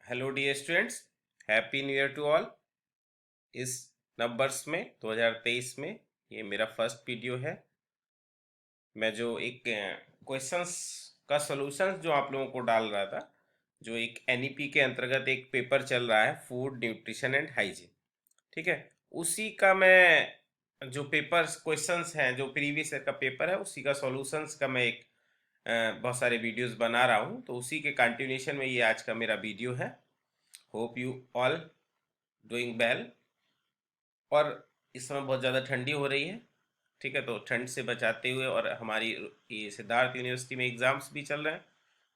Hello dear students, happy new year to all. इस numbers में 2023 में ये मेरा फर्स्ट वीडियो है। मैं जो एक क्वेश्चंस का सॉल्यूशंस जो आप लोगों को डाल रहा था, जो एक एनईपी के अंतर्गत एक पेपर चल रहा है, फूड न्यूट्रिशन एंड हाइजीन। ठीक है, उसी का मैं जो पेपर्स क्वेश्चंस हैं, जो प्रीवियस ईयर का पेपर है, उसी का सॉल्यूशंस का मैं एक बहुत सारे वीडियोस बना रहा हूँ। तो उसी के कंटिन्यूशन में ये आज का मेरा वीडियो है। Hope you all doing well. और इस समय बहुत ज़्यादा ठंडी हो रही है। ठीक है, तो ठंड से बचाते हुए, और हमारी ये सिद्धार्थ यूनिवर्सिटी में एग्ज़ाम्स भी चल रहे हैं,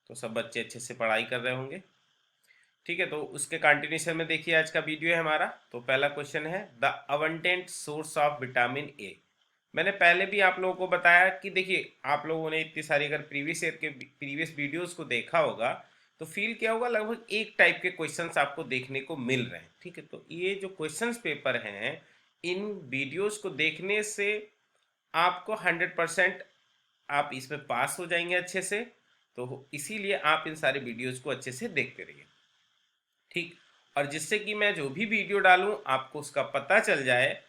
तो सब बच्चे अच्छे से पढ़ाई कर रहे होंगे। ठीक है, तो उसके कंटिन्यूशन में देखिए आज का वीडियो है हमारा। तो पहला क्वेश्चन है, the abundant source of vitamin ए। मैंने पहले भी आप लोगों को बताया कि देखिए, आप लोगों ने इतनी सारी अगर प्रीवियस वीडियोस को देखा होगा तो फील किया होगा, लगभग एक टाइप के क्वेश्चंस आपको देखने को मिल रहे हैं। ठीक है, तो ये जो क्वेश्चंस पेपर हैं, इन वीडियोस को देखने से आपको 100% आप इसमें पास हो जाएंगे अच्छे से। तो इसीलिए आप इन सारे वीडियोस को अच्छे से देखते रहिए। ठीक, और जिससे कि मैं जो भी वीडियो डालूं आपको उसका पता चल जाए,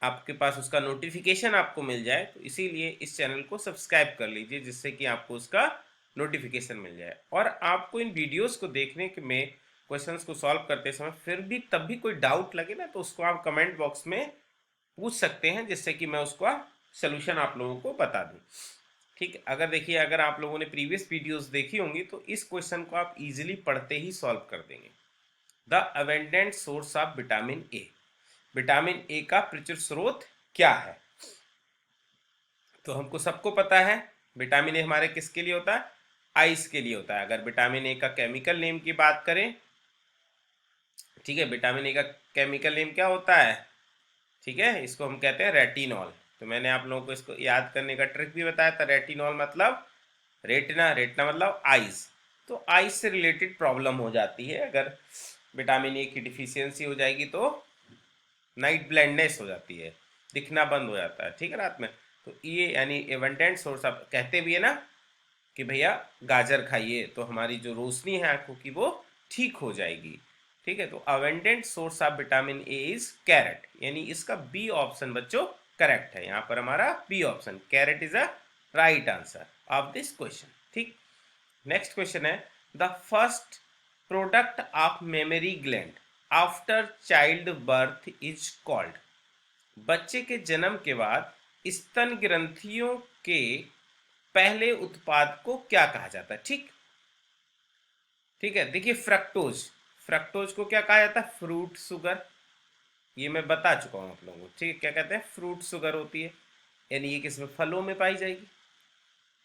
आपके पास उसका नोटिफिकेशन आपको मिल जाए। तो इसीलिए इस चैनल को सब्सक्राइब कर लीजिए, जिससे कि आपको उसका नोटिफिकेशन मिल जाए। और आपको इन वीडियोस को देखने में, क्वेश्चंस को सॉल्व करते समय फिर भी तब भी कोई डाउट लगे ना, तो उसको आप कमेंट बॉक्स में पूछ सकते हैं, जिससे कि मैं उसका सोल्यूशन आप लोगों को बता दूं। ठीक, अगर देखिए, अगर आप लोगों ने प्रीवियस वीडियोस देखी होंगी तो इस क्वेश्चन को आप इजीली पढ़ते ही सॉल्व कर देंगे। The abundant source of vitamin A. Vitamin A का प्रचुर स्रोत क्या है? तो हमको सबको पता है, विटामिन ए हमारे किसके लिए होता है? आइस के लिए होता है। अगर विटामिन ए का केमिकल नेम की बात करें, ठीक है, विटामिन ए का केमिकल नेम क्या होता है? ठीक है, इसको हम कहते हैं रेटिनॉल। तो मैंने आप लोगों को इसको याद करने का ट्रिक भी बताया था। रेटिनॉल मतलब रेटिना, रेटिना मतलब आइस। तो आइस से रिलेटेड प्रॉब्लम हो जाती है, अगर विटामिन ए की डिफिशियंसी हो जाएगी तो नाइट ब्लाइंडनेस हो जाती है, दिखना बंद हो जाता है। ठीक है, रात में। तो ये यानी एबंडेंट सोर्स, आप कहते भी है ना कि भैया गाजर खाइए तो हमारी जो रोशनी है आंखों की वो ठीक हो जाएगी। ठीक है, तो abundant source of vitamin A is carrot, यानी इसका बी ऑप्शन बच्चों करेक्ट है। यहाँ पर हमारा B option carrot is a right answer of this question. ठीक, नेक्स्ट क्वेश्चन है, the first product of memory gland after child birth is called. बच्चे के जन्म के बाद स्तन ग्रंथियों के पहले उत्पाद को क्या कहा जाता है? ठीक, ठीक है, देखिए फ्रक्टोज। फ्रक्टोज को क्या कहा जाता है? Fruit sugar. ये मैं बता चुका हूं आप लोगों को। ठीक है, क्या कहते हैं? फ्रूट शुगर होती है, यानी ये किसमें? फलों में पाई जाएगी।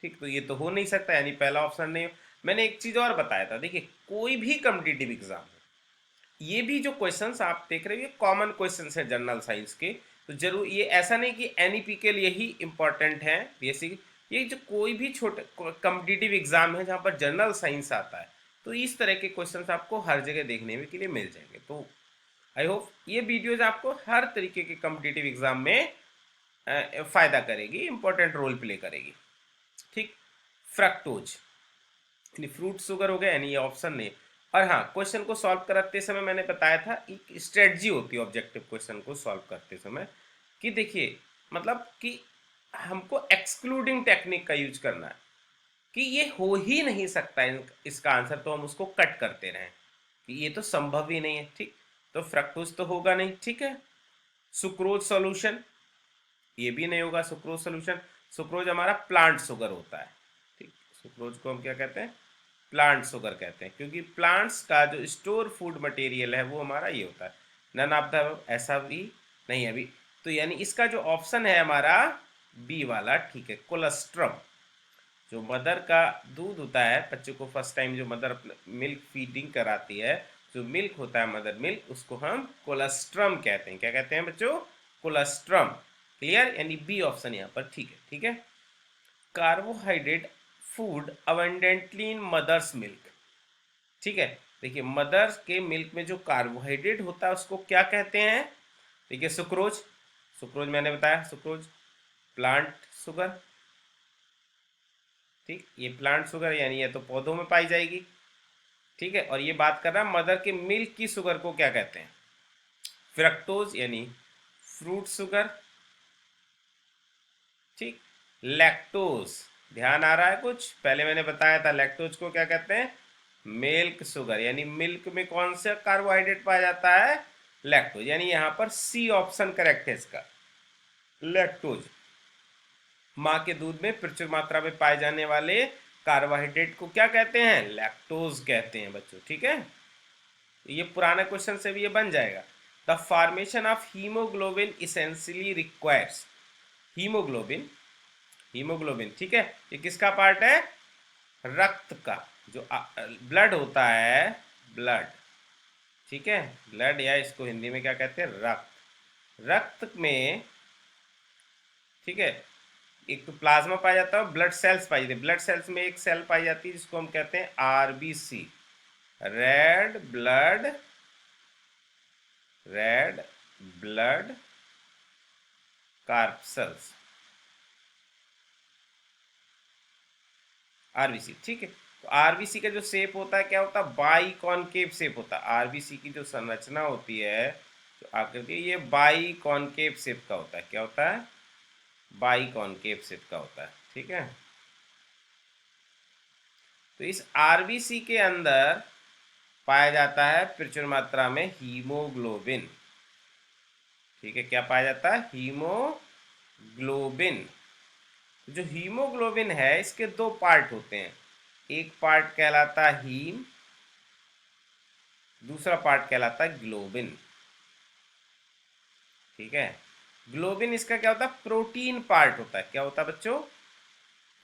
ठीक, तो ये तो हो नहीं सकता, यानी पहला ऑप्शन नहीं हो। मैंने एक चीज और बताया था, देखिए कोई भी कॉम्पिटिटिव एग्जाम है, ये भी जो क्वेश्चंस आप देख रहे हो ये कॉमन क्वेश्चंस है जनरल साइंस के। तो जरूर ये ऐसा नहीं कि एनईपी के लिए ही इंपॉर्टेंट है बेसिक। ये जो कोई भी छोटे कॉम्पिटिटिव एग्जाम है जहाँ पर जनरल साइंस आता है, तो इस तरह के क्वेश्चंस आपको हर जगह देखने में के लिए मिल जाएंगे। तो आई होप ये वीडियोज आपको हर तरीके के कॉम्पिटिटिव एग्जाम में फायदा करेगी, इंपॉर्टेंट रोल प्ले करेगी। ठीक, फ्रक्टोज यानी फ्रूट शुगर हो गया, यानी ये ऑप्शन नहीं। और हाँ, क्वेश्चन को सॉल्व करते समय मैंने बताया था एक स्ट्रेटजी होती है ऑब्जेक्टिव क्वेश्चन को सॉल्व करते समय, कि देखिए मतलब कि हमको एक्सक्लूडिंग टेक्निक का यूज करना है, कि ये हो ही नहीं सकता इसका आंसर, तो हम उसको कट करते रहें कि ये तो संभव ही नहीं है। ठीक, तो फ्रक्टोज तो होगा नहीं। ठीक है, सुक्रोज सॉल्यूशन, ये भी नहीं होगा सुक्रोज सॉल्यूशन। सुक्रोज हमारा प्लांट शुगर होता है। ठीक, सुक्रोज को हम क्या कहते हैं? प्लांट शुगर कहते हैं, क्योंकि प्लांट्स का जो स्टोर फूड मटेरियल है वो हमारा ये होता है। नन ऑफ द ऐसा भी नहीं है अभी। तो यानी इसका जो ऑप्शन है हमारा बी वाला ठीक है, कोलेस्ट्रम। जो मदर का दूध होता है, बच्चों को फर्स्ट टाइम जो मदर अपने मिल्क फीडिंग कराती है, जो मिल्क होता है मदर मिल्क, उसको हम कोलेस्ट्रम कहते हैं। क्या कहते हैं बच्चों? कोलेस्ट्रम। क्लियर, यानी बी ऑप्शन यहाँ पर ठीक है। ठीक है, कार्बोहाइड्रेट फूड अबंडेंटली इन मदर्स मिल्क। ठीक है, देखिए मदर्स के मिल्क में जो कार्बोहाइड्रेट होता है उसको क्या कहते हैं? देखिए सुक्रोज, सुक्रोज मैंने बताया, सुक्रोज प्लांट शुगर। ठीक, ये प्लांट शुगर यानी ये तो पौधों में पाई जाएगी। ठीक है, और ये बात कर रहा है मदर के मिल्क की शुगर को क्या कहते हैं? फ्रक्टोज यानी फ्रूट शुगर, ठीक। लैक्टोज, ध्यान आ रहा है कुछ? पहले मैंने बताया था लैक्टोज को क्या कहते हैं? मिल्क शुगर, यानी मिल्क में कौन सा कार्बोहाइड्रेट पाया जाता है? लैक्टोज, यानी यहां पर सी ऑप्शन करेक्ट है इसका, लैक्टोज। माँ के दूध में प्रचुर मात्रा में पाए जाने वाले कार्बोहाइड्रेट को क्या कहते हैं? लैक्टोज कहते हैं बच्चों, ठीक है। ये पुराने क्वेश्चन से भी ये बन जाएगा। The formation of haemoglobin essentially requires, haemoglobin, haemoglobin, ठीक है, ये किसका पार्ट है? रक्त का, जो ब्लड होता है, ब्लड, ठीक है, ब्लड, या इसको हिंदी में क्या कहते हैं? रक्त। रक्त में, ठीक है, एक तो प्लाज्मा पाया जाता है, ब्लड सेल्स पाई जाती है। ब्लड सेल्स में एक सेल पाई जाती है जिसको हम कहते हैं RBC, red blood, red blood corpuscles, RBC, ठीक है। तो आरबीसी का जो शेप होता है क्या होता है? बाई कॉनकेव शेप होता है। आरबीसी की जो संरचना होती है, जो आकृति, ये बाई कॉनकेव शेप का होता है। क्या होता है? बाई कॉनकेव शेप का होता है, ठीक है। तो इस आरबीसी के अंदर पाया जाता है प्रचुर मात्रा में हीमोग्लोबिन, ठीक है। क्या पाया जाता है? हीमोग्लोबिन। जो हीमोग्लोबिन है इसके दो पार्ट होते हैं, एक पार्ट कहलाता है हीम, दूसरा पार्ट कहलाता है ग्लोबिन, ठीक है। ग्लोबिन इसका क्या होता है? प्रोटीन पार्ट होता है। क्या होता है बच्चों?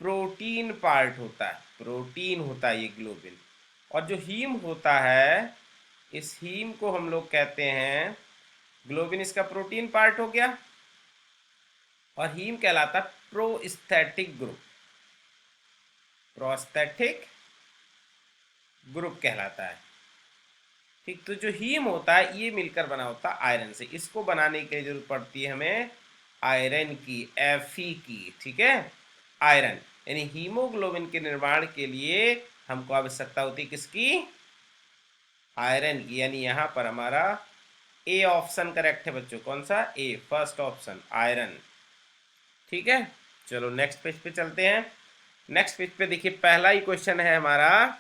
प्रोटीन पार्ट होता है, प्रोटीन होता है ये ग्लोबिन। और जो हीम होता है, इस हीम को हम लोग कहते हैं, ग्लोबिन इसका प्रोटीन पार्ट हो गया, और हीम कहलाता है प्रोस्थेटिक ग्रुप, प्रोस्थेटिक ग्रुप कहलाता है, ठीक। तो जो हीम होता है ये मिलकर बना होता है आयरन से। इसको बनाने की जरूरत पड़ती है हमें आयरन की, Fe की, ठीक है, आयरन। यानी हीमोग्लोबिन के निर्माण के लिए हमको आवश्यकता होती है किसकी? आयरन की। यानी यहां पर हमारा ए ऑप्शन करेक्ट है बच्चों। कौन सा? ए, फर्स्ट ऑप्शन, आयरन, ठीक है। चलो नेक्स्ट पेज पे चलते हैं। नेक्स्ट पेज पे देखिए, पहला ही क्वेश्चन है हमारा,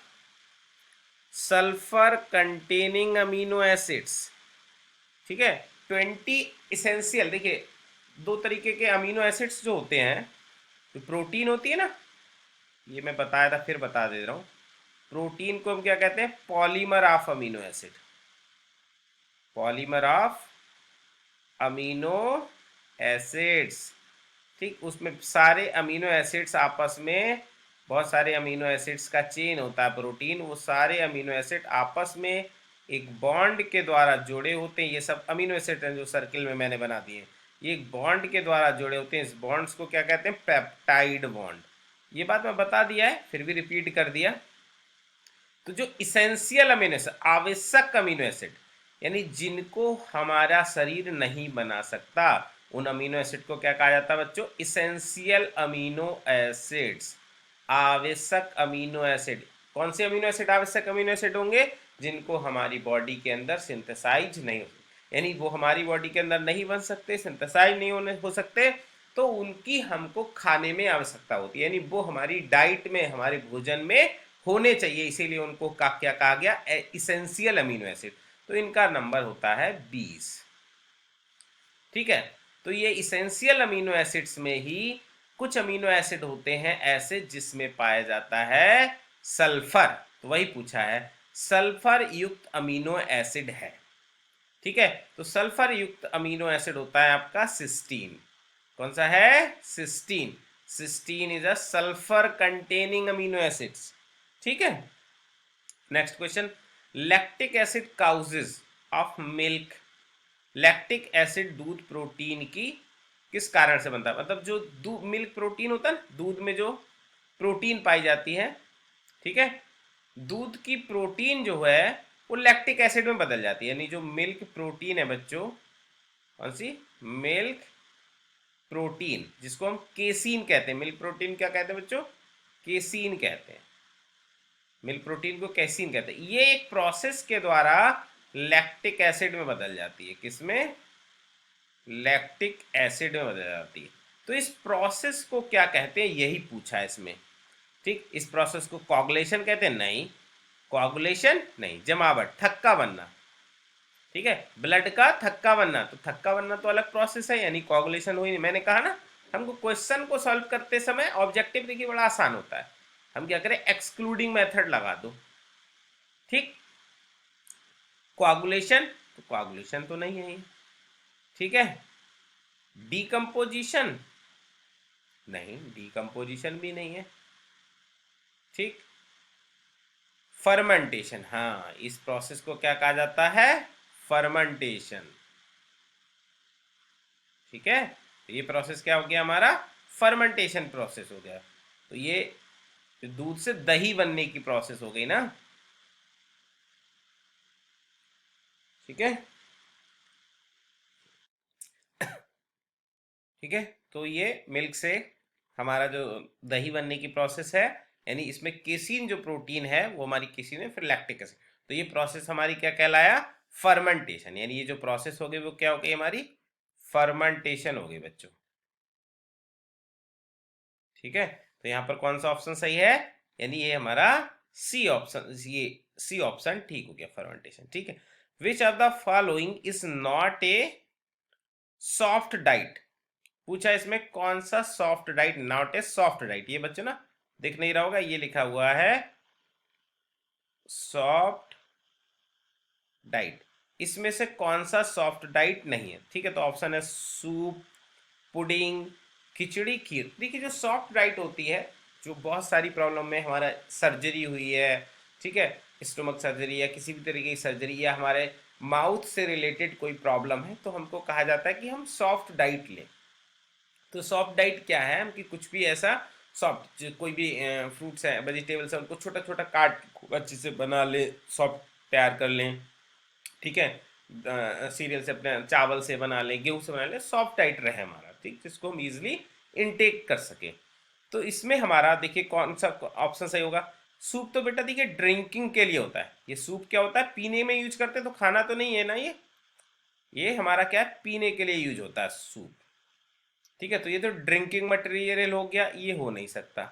सल्फर कंटेनिंग अमीनो एसिड्स, ठीक है, 20 इसेंशियल। देखिए दो तरीके के अमीनो एसिड्स जो होते हैं, जो प्रोटीन होती है ना, ये मैं बताया था फिर बता दे रहा हूं। प्रोटीन को हम क्या कहते हैं? Polymer of amino acid, polymer of amino acids, ठीक। उसमें सारे अमीनो एसिड्स आपस में, बहुत सारे अमीनो एसिड्स का चेन होता है प्रोटीन, वो सारे अमीनो एसिड आपस में एक बॉन्ड के द्वारा जुड़े होते हैं। ये सब अमीनो एसिड हैं जो सर्किल में मैंने बना दिए, ये एक बॉन्ड के द्वारा जुड़े होते हैं। इस बॉन्ड्स को क्या कहते हैं? Peptide bond. ये बात मैं बता दिया है, फिर भी रिपीट कर दिया। तो जो इसेंशियल अमीनो एसिड, आवश्यक अमीनो एसिड, यानी जिनको हमारा शरीर नहीं बना सकता, उन अमीनो एसिड को क्या कहा जाता है बच्चों? इसेंशियल अमीनो एसिड्स, आवश्यक अमीनो एसिड। कौन से अमीनो एसिड आवश्यक अमीनो एसिड होंगे? जिनको हमारी बॉडी के अंदर सिंथेसाइज नहीं हो, यानी वो हमारी बॉडी के अंदर नहीं बन सकते, सिंथेसाइज नहीं हो सकते, तो उनकी हमको खाने में आवश्यकता होती है, यानी वो हमारी डाइट में, हमारे भोजन में होने चाहिए, इसीलिए उनको क्या कहा गया? Essential amino acid. तो इनका नंबर होता है 20, ठीक है। तो ये इसेंशियल अमीनो एसिड्स में ही कुछ अमीनो एसिड होते हैं ऐसे जिसमें पाया जाता है सल्फर, तो वही पूछा है, सल्फर युक्त अमीनो एसिड है, ठीक है। तो सल्फर युक्त अमीनो एसिड होता है आपका सिस्टीन। कौन सा है? Cysteine. Cysteine is a sulphur containing amino acids, ठीक है। Next question, lactic acid causes of milk, lactic acid दूध प्रोटीन की किस कारण से बनता है? मतलब जो दूध, मिल्क प्रोटीन होता है ना, दूध में जो प्रोटीन पाई जाती है, ठीक है, दूध की प्रोटीन जो है वो लैक्टिक एसिड में बदल जाती है। यानी जो मिल्क प्रोटीन है बच्चों, कौन सी? मिल्क प्रोटीन, जिसको हम केसीन कहते हैं। मिल्क प्रोटीन क्या कहते हैं बच्चों? केसीन कहते हैं, मिल्क प्रोटीन को कैसीन कहते हैं। ये एक प्रोसेस के द्वारा लैक्टिक एसिड में बदल जाती है। किसमें? लैक्टिक एसिड में बदल जाती है। तो इस प्रोसेस को क्या कहते हैं, यही पूछा है इसमें। ठीक, इस प्रोसेस को कोगुलेशन कहते हैं? नहीं, कोगुलेशन नहीं, जमावट, थक्का बनना। ठीक है, ब्लड का थक्का बनना, तो थक्का बनना तो अलग प्रोसेस है, यानी कोगुलेशन हुई नहीं। मैंने कहा ना, हमको क्वेश्चन को सॉल्व करते समय ऑब्जेक्टिव देखिए बड़ा आसान होता है। हम क्या करें, एक्सक्लूडिंग मेथड लगा दो। ठीक, कोगुलेशन, तो कोगुलेशन तो नहीं है ये। ठीक है, डीकम्पोजिशन, नहीं, डीकम्पोजिशन भी नहीं है। ठीक, फर्मेंटेशन, हाँ, इस प्रोसेस को क्या कहा जाता है, फर्मेंटेशन। ठीक है, तो ये प्रोसेस क्या हो गया हमारा, फर्मेंटेशन प्रोसेस हो गया। तो ये दूध से दही बनने की प्रोसेस हो गई ना। ठीक है, ठीक है, तो ये मिल्क से हमारा जो दही बनने की प्रोसेस है, यानी इसमें केसीन जो प्रोटीन है वो हमारी केसीन है, फिर लैक्टिक एसिड, तो ये प्रोसेस हमारी क्या कहलाया, फर्मेंटेशन। यानी ये जो प्रोसेस हो गई वो क्या हो गई हमारी, फर्मेंटेशन हो गई बच्चों। ठीक है, तो यहाँ पर कौन सा ऑप्शन सही है, यानी ये हमारा सी ऑप्शन, ये सी ऑप्शन ठीक हो गया, फर्मेंटेशन। ठीक है, which of the following is not a soft diet, पूछा इसमें कौन सा soft diet, not a soft diet. ये बच्चों ना दिख नहीं रहा होगा, ये लिखा हुआ है सॉफ्ट डाइट, इसमें से कौन सा सॉफ्ट डाइट नहीं है। ठीक है, तो ऑप्शन है सूप, पुडिंग, खिचड़ी, खीर। देखिए जो सॉफ्ट डाइट होती है, जो बहुत सारी प्रॉब्लम में हमारा सर्जरी हुई है, ठीक है, स्टोमक सर्जरी या किसी भी तरीके की सर्जरी, या हमारे माउथ से रिलेटेड कोई प्रॉब्लम है, तो हमको कहा जाता है कि हम सॉफ्ट डाइट लें। तो सॉफ्ट डाइट क्या है, हम कि कुछ भी ऐसा सॉफ्ट, कोई भी फ्रूट्स हैं, वेजिटेबल्स हैं, उनको छोटा छोटा काट के खूब अच्छे से बना लें, सॉफ्ट तैयार कर लें। ठीक है, सीरियल से, अपने चावल से बना लें, गेहूं से बना लें, सॉफ्ट डाइट रहे हमारा, ठीक, जिसको हम इजिली इनटेक कर सके। तो इसमें हमारा देखिए कौन सा ऑप्शन सही होगा। सूप तो बेटा देखिए ड्रिंकिंग के लिए होता है, ये सूप क्या होता है, पीने में यूज करते हैं, तो खाना तो नहीं है ना ये हमारा क्या है, पीने के लिए यूज होता है सूप। ठीक है, तो ये तो ड्रिंकिंग मटेरियल हो गया, ये हो नहीं सकता।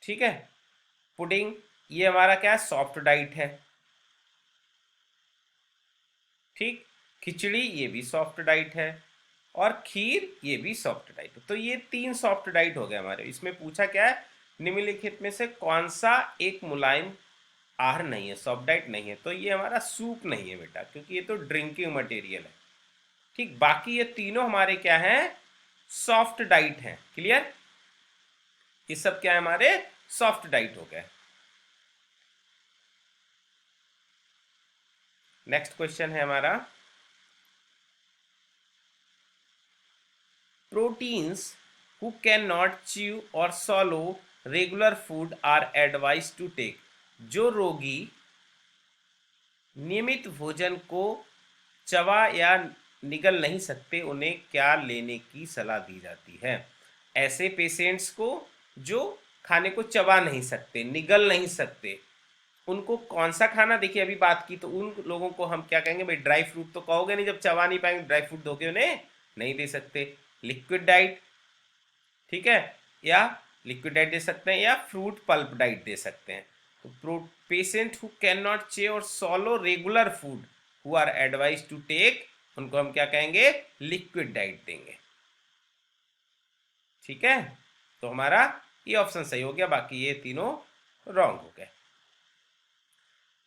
ठीक है, पुडिंग, ये हमारा क्या है, सॉफ्ट डाइट है। ठीक, खिचड़ी ये भी सॉफ्ट डाइट है, और खीर ये भी सॉफ्ट डाइट है। तो ये 3 सॉफ्ट डाइट हो गए हमारे। इसमें पूछा क्या है, निम्नलिखित में से कौन सा एक मुलायम आहार नहीं है, सॉफ्ट डाइट नहीं है। तो ये हमारा सूप नहीं है बेटा, क्योंकि ये तो ड्रिंकिंग मटेरियल है। ठीक, बाकी ये तीनों हमारे क्या हैं, सॉफ्ट डाइट हैं। क्लियर, ये सब क्या है, हमारे सॉफ्ट डाइट हो गए। नेक्स्ट क्वेश्चन है हमारा, proteins who cannot chew or swallow regular food are advised to take, जो रोगी नियमित भोजन को चबा या निगल नहीं सकते, उन्हें क्या लेने की सलाह दी जाती है। ऐसे पेशेंट्स को जो खाने को चबा नहीं सकते, निगल नहीं सकते, उनको कौन सा खाना, देखिए अभी बात की, तो उन लोगों को हम क्या कहेंगे भाई, ड्राई फ्रूट तो कहोगे नहीं, जब चबा नहीं पाएंगे ड्राई फ्रूट धोके उन्हें नहीं दे सकते। लिक्विड डाइट, ठीक है, या लिक्विड डाइट दे सकते हैं, या फ्रूट पल्प डाइट दे सकते हैं। तो patient who can not chew or swallow regular food who are advise to take, उनको हम क्या कहेंगे, लिक्विड डाइट देंगे। ठीक है, तो हमारा ये ऑप्शन सही हो गया, बाकी ये तीनों रॉन्ग हो गए।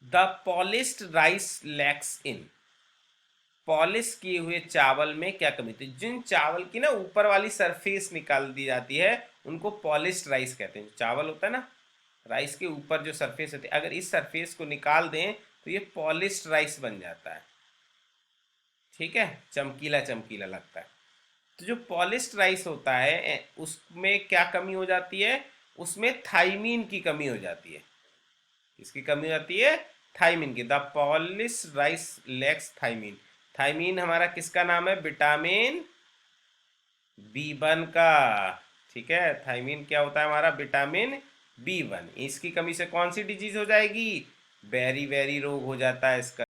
The polished rice lakhs in, polish किए हुए चावल में क्या कमी थी। जिन चावल की ना ऊपर वाली सरफेस निकाल दी जाती है, उनको पॉलिश्ड राइस कहते हैं। चावल होता है ना, राइस के ऊपर जो सरफेस होती है, अगर इस सरफेस को निकाल दें तो ये पॉलिश्ड राइस बन जाता है। ठीक है, चमकीला चमकीला लगता है। तो जो पॉलिश्ड राइस होता है उसमें क्या कमी हो जाती है, उसमें थाइमीन की कमी हो जाती है। इसकी कमी हो जाती है, थाइमीन की। The polished rice lacks thiamine, thiamine हमारा किसका नाम है, विटामिन B1 का। ठीक है, थाइमीन क्या होता है हमारा, विटामिन B1। इसकी कमी से कौन सी डिजीज हो जाएगी? बेरी बेरी रोग हो जाता है इसका।